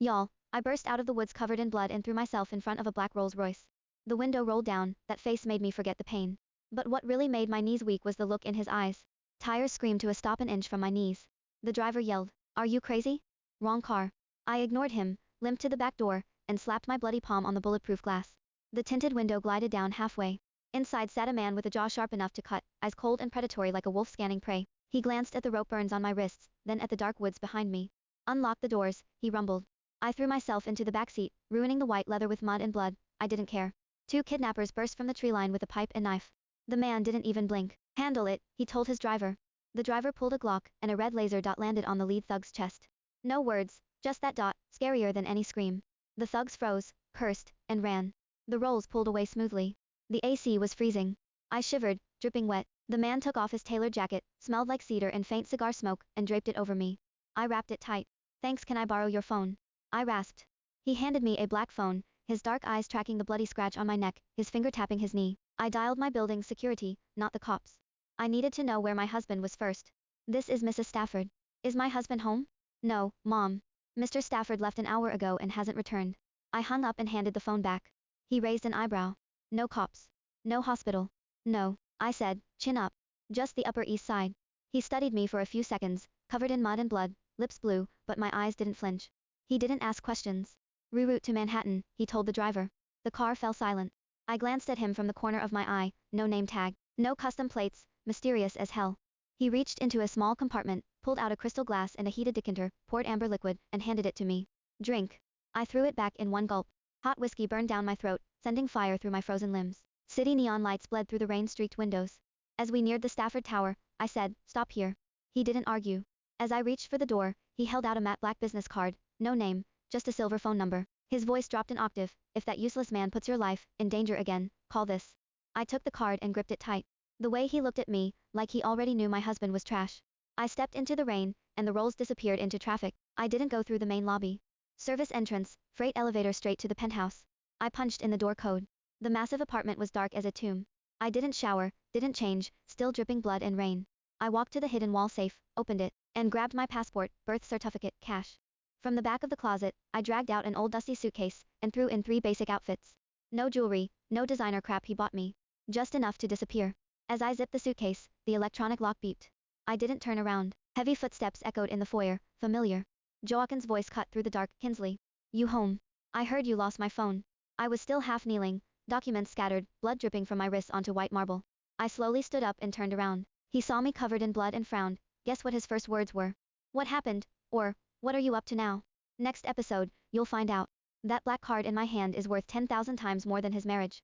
Y'all, I burst out of the woods covered in blood and threw myself in front of a black Rolls Royce. The window rolled down, that face made me forget the pain. But what really made my knees weak was the look in his eyes. Tires screamed to a stop an inch from my knees. The driver yelled, "Are you crazy? Wrong car." I ignored him, limped to the back door, and slapped my bloody palm on the bulletproof glass. The tinted window glided down halfway. Inside sat a man with a jaw sharp enough to cut, eyes cold and predatory like a wolf scanning prey. He glanced at the rope burns on my wrists, then at the dark woods behind me. "Unlock the doors," he rumbled. I threw myself into the back seat, ruining the white leather with mud and blood. I didn't care. Two kidnappers burst from the tree line with a pipe and knife. The man didn't even blink. "Handle it," he told his driver. The driver pulled a Glock, and a red laser dot landed on the lead thug's chest. No words, just that dot, scarier than any scream. The thugs froze, cursed, and ran. The rolls pulled away smoothly. The AC was freezing. I shivered, dripping wet. The man took off his tailored jacket, smelled like cedar and faint cigar smoke, and draped it over me. I wrapped it tight. "Thanks, can I borrow your phone?" I rasped. He handed me a black phone, his dark eyes tracking the bloody scratch on my neck, his finger tapping his knee. I dialed my building's security, not the cops. I needed to know where my husband was first. "This is Mrs. Stafford. Is my husband home?" "No, Mom. Mr. Stafford left an hour ago and hasn't returned." I hung up and handed the phone back. He raised an eyebrow. "No cops. No hospital." "No," I said, chin up. "Just the Upper East Side." He studied me for a few seconds, covered in mud and blood, lips blue, but my eyes didn't flinch. He didn't ask questions. "Reroute to Manhattan," he told the driver. The car fell silent. I glanced at him from the corner of my eye, no name tag, no custom plates, mysterious as hell. He reached into a small compartment, pulled out a crystal glass and a heated decanter, poured amber liquid, and handed it to me. "Drink." I threw it back in one gulp. Hot whiskey burned down my throat, sending fire through my frozen limbs. City neon lights bled through the rain-streaked windows. As we neared the Stafford Tower, I said, "Stop here." He didn't argue. As I reached for the door, he held out a matte black business card, no name, just a silver phone number. His voice dropped an octave. "If that useless man puts your life in danger again, call this." I took the card and gripped it tight. The way he looked at me, like he already knew my husband was trash. I stepped into the rain, and the rolls disappeared into traffic. I didn't go through the main lobby. Service entrance, freight elevator straight to the penthouse. I punched in the door code. The massive apartment was dark as a tomb. I didn't shower, didn't change, still dripping blood and rain. I walked to the hidden wall safe, opened it, and grabbed my passport, birth certificate, cash. From the back of the closet, I dragged out an old dusty suitcase, and threw in 3 basic outfits. No jewelry, no designer crap he bought me. Just enough to disappear. As I zipped the suitcase, the electronic lock beeped. I didn't turn around. Heavy footsteps echoed in the foyer, familiar. Joaquin's voice cut through the dark. "Kinsley. You home? I heard you lost my phone." I was still half kneeling, documents scattered, blood dripping from my wrists onto white marble. I slowly stood up and turned around. He saw me covered in blood and frowned. Guess what his first words were? "What happened?" Or, "What are you up to now?" Next episode, you'll find out. That black card in my hand is worth 10,000 times more than his marriage.